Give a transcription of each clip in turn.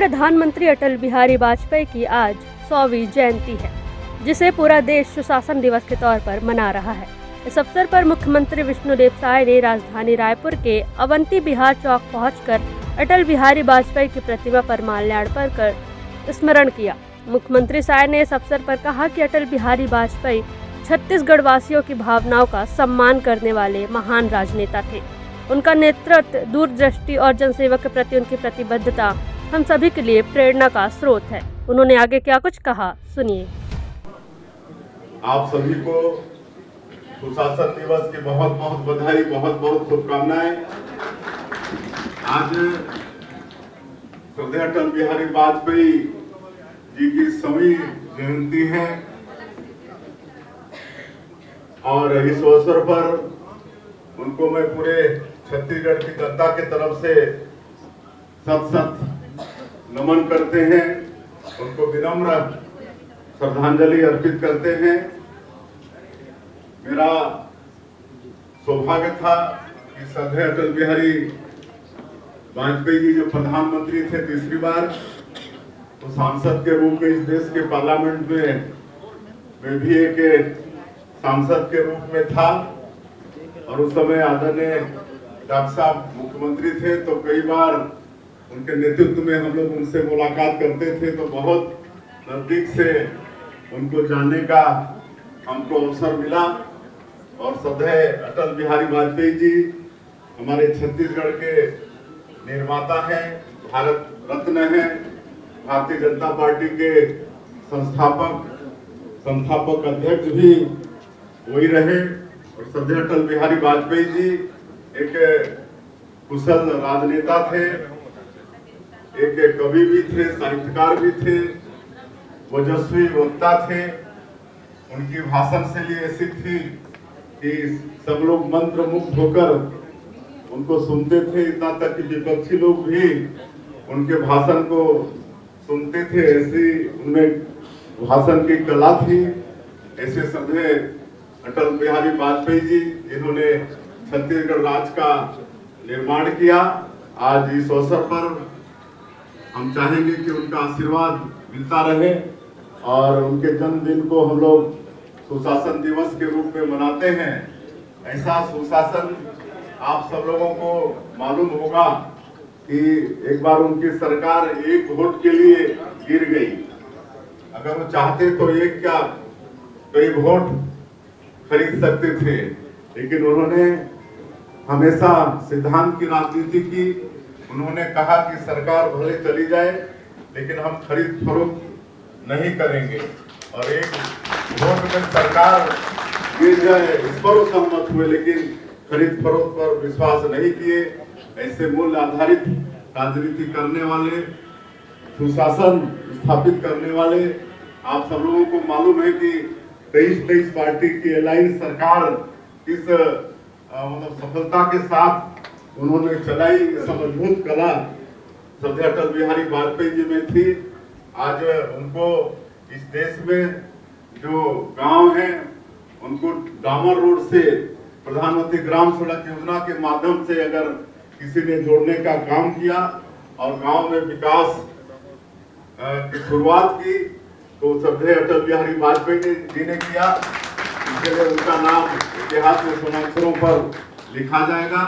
प्रधानमंत्री अटल बिहारी वाजपेयी की आज 100वीं जयंती है, जिसे पूरा देश सुशासन दिवस के तौर पर मना रहा है। इस अवसर पर मुख्यमंत्री विष्णुदेव साय ने राजधानी रायपुर के अवंती विहार चौक पहुंचकर अटल बिहारी वाजपेयी की प्रतिमा पर माल्यार्पण कर स्मरण किया। मुख्यमंत्री साय ने इस अवसर पर कहा कि अटल बिहारी वाजपेयी छत्तीसगढ़ वासियों की भावनाओं का सम्मान करने वाले महान राजनेता थे। उनका नेतृत्व, दूरदृष्टि और जनसेवा के प्रति उनकी प्रतिबद्धता हम सभी के लिए प्रेरणा का स्रोत है। उन्होंने आगे क्या कुछ कहा, सुनिए। आप सभी को सुशासन दिवस की बहुत बहुत बधाई, बहुत बहुत शुभकामनाएं। आज श्रद्धेय अटल बिहारी वाजपेयी जी की 100वीं जयंती है और इस अवसर पर उनको मैं पूरे छत्तीसगढ़ की जनता की तरफ से सत नमन करते हैं, उनको विनम्र श्रद्धांजलि अर्पित करते हैं। मेरा सौभाग्य था कि श्रद्धेय अटल बिहारी वाजपेयी जी जो प्रधानमंत्री थे तीसरी बार, तो सांसद के रूप में इस देश के पार्लियामेंट में मैं भी एक सांसद के रूप में था और उस समय आदरणीय डॉक्टर साहब मुख्यमंत्री थे, तो कई बार उनके नेतृत्व में हम लोग उनसे मुलाकात करते थे, तो बहुत नजदीक से उनको जानने का हमको अवसर मिला। और श्रद्धेय अटल बिहारी वाजपेयी जी हमारे छत्तीसगढ़ के निर्माता हैं, भारत रत्न हैं, भारतीय जनता पार्टी के संस्थापक अध्यक्ष भी वही रहे। और श्रद्धेय अटल बिहारी वाजपेयी जी एक कुशल राजनेता थे, एक कवि भी थे, साहित्यकार भी थे, ओजस्वी वक्ता थे। उनकी भाषण शैली ऐसी थी कि सब लोग मंत्र मुग्ध होकर उनको सुनते थे, इतना तक कि विपक्षी लोग भी उनके भाषण को सुनते थे। ऐसी उनमें भाषण की कला थी। ऐसे श्रद्धेय अटल बिहारी वाजपेयी जी जिन्होंने छत्तीसगढ़ राज्य का निर्माण किया, आज इस अवसर पर हम चाहेंगे कि उनका आशीर्वाद मिलता रहे और उनके जन्मदिन को हम लोग सुशासन दिवस के रूप में मनाते हैं। ऐसा सुशासन आप सब लोगों को मालूम होगा कि एक बार उनकी सरकार एक वोट के लिए गिर गई। अगर वो चाहते तो एक क्या कई वोट खरीद सकते थे, लेकिन उन्होंने हमेशा सिद्धांत की राजनीति की। उन्होंने कहा कि सरकार भले चली जाए लेकिन हम खरीद फरोख्त नहीं करेंगे, और एक वोट में सरकार गिर जाए इस पर वो सहमत हुए, लेकिन खरीद फरोख्त पर विश्वास नहीं किए। ऐसे मूल्य आधारित राजनीति करने वाले, सुशासन स्थापित करने वाले, आप सब लोगों को मालूम है कि 23 पार्टी की अलायंस सरकार किस सफलता के साथ उन्होंने चलाई। मजबूत कला श्रद्धेय अटल बिहारी वाजपेयी जी में थी। आज उनको इस देश में जो गांव हैं उनको डामर रोड से प्रधानमंत्री ग्राम सड़क योजना के माध्यम से अगर किसी ने जोड़ने का काम किया और गांव में विकास की शुरुआत की, तो श्रद्धेय अटल बिहारी वाजपेयी जी ने किया। इसके लिए उनका नाम इतिहास में स्वनाक्षरों पर लिखा जाएगा।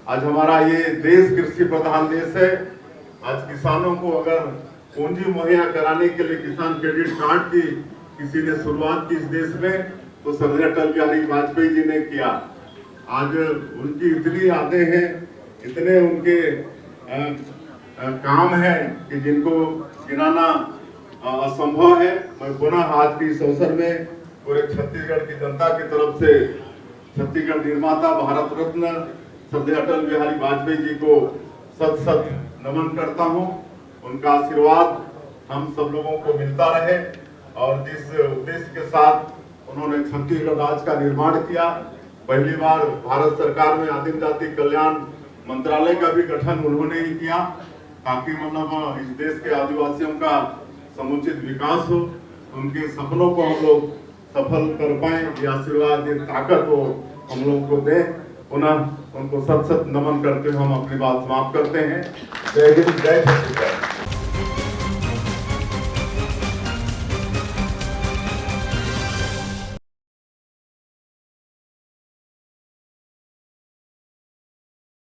आज हमारा ये देश कृषि प्रधान देश है। आज किसानों को अगर पूंजी मुहैया कराने के लिए किसान क्रेडिट कार्ड की किसी ने शुरुआत की इस देश में, तो श्रद्धेय अटल बिहारी वाजपेयी जी ने किया। आज उनकी इतनी यादें हैं, इतने उनके काम हैं कि जिनको गिनाना असंभव है। मैं पुनः आज के इस अवसर में पूरे छत्तीसगढ़ की जनता की तरफ से छत्तीसगढ़ निर्माता, भारत रत्न श्रद्धेय अटल बिहारी वाजपेयी जी को सत नमन करता हूं। उनका आशीर्वाद हम सब लोगों को मिलता रहे और जिस उद्देश्य के साथ उन्होंने छत्तीसगढ़ राज्य का निर्माण किया, पहली बार भारत सरकार में आदिम जाति कल्याण मंत्रालय का भी गठन उन्होंने ही किया, ताकि मतलब इस देश के आदिवासियों का समुचित विकास हो। उनके सपनों को हम लोग सफल कर पाए, ये आशीर्वाद, ये ताकत वो हम लोग को दे। पुनः उनको सत नमन करते हुए हम अपनी बात समाप्त करते हैं। जय हिंद, जय छत्तीसगढ़। है।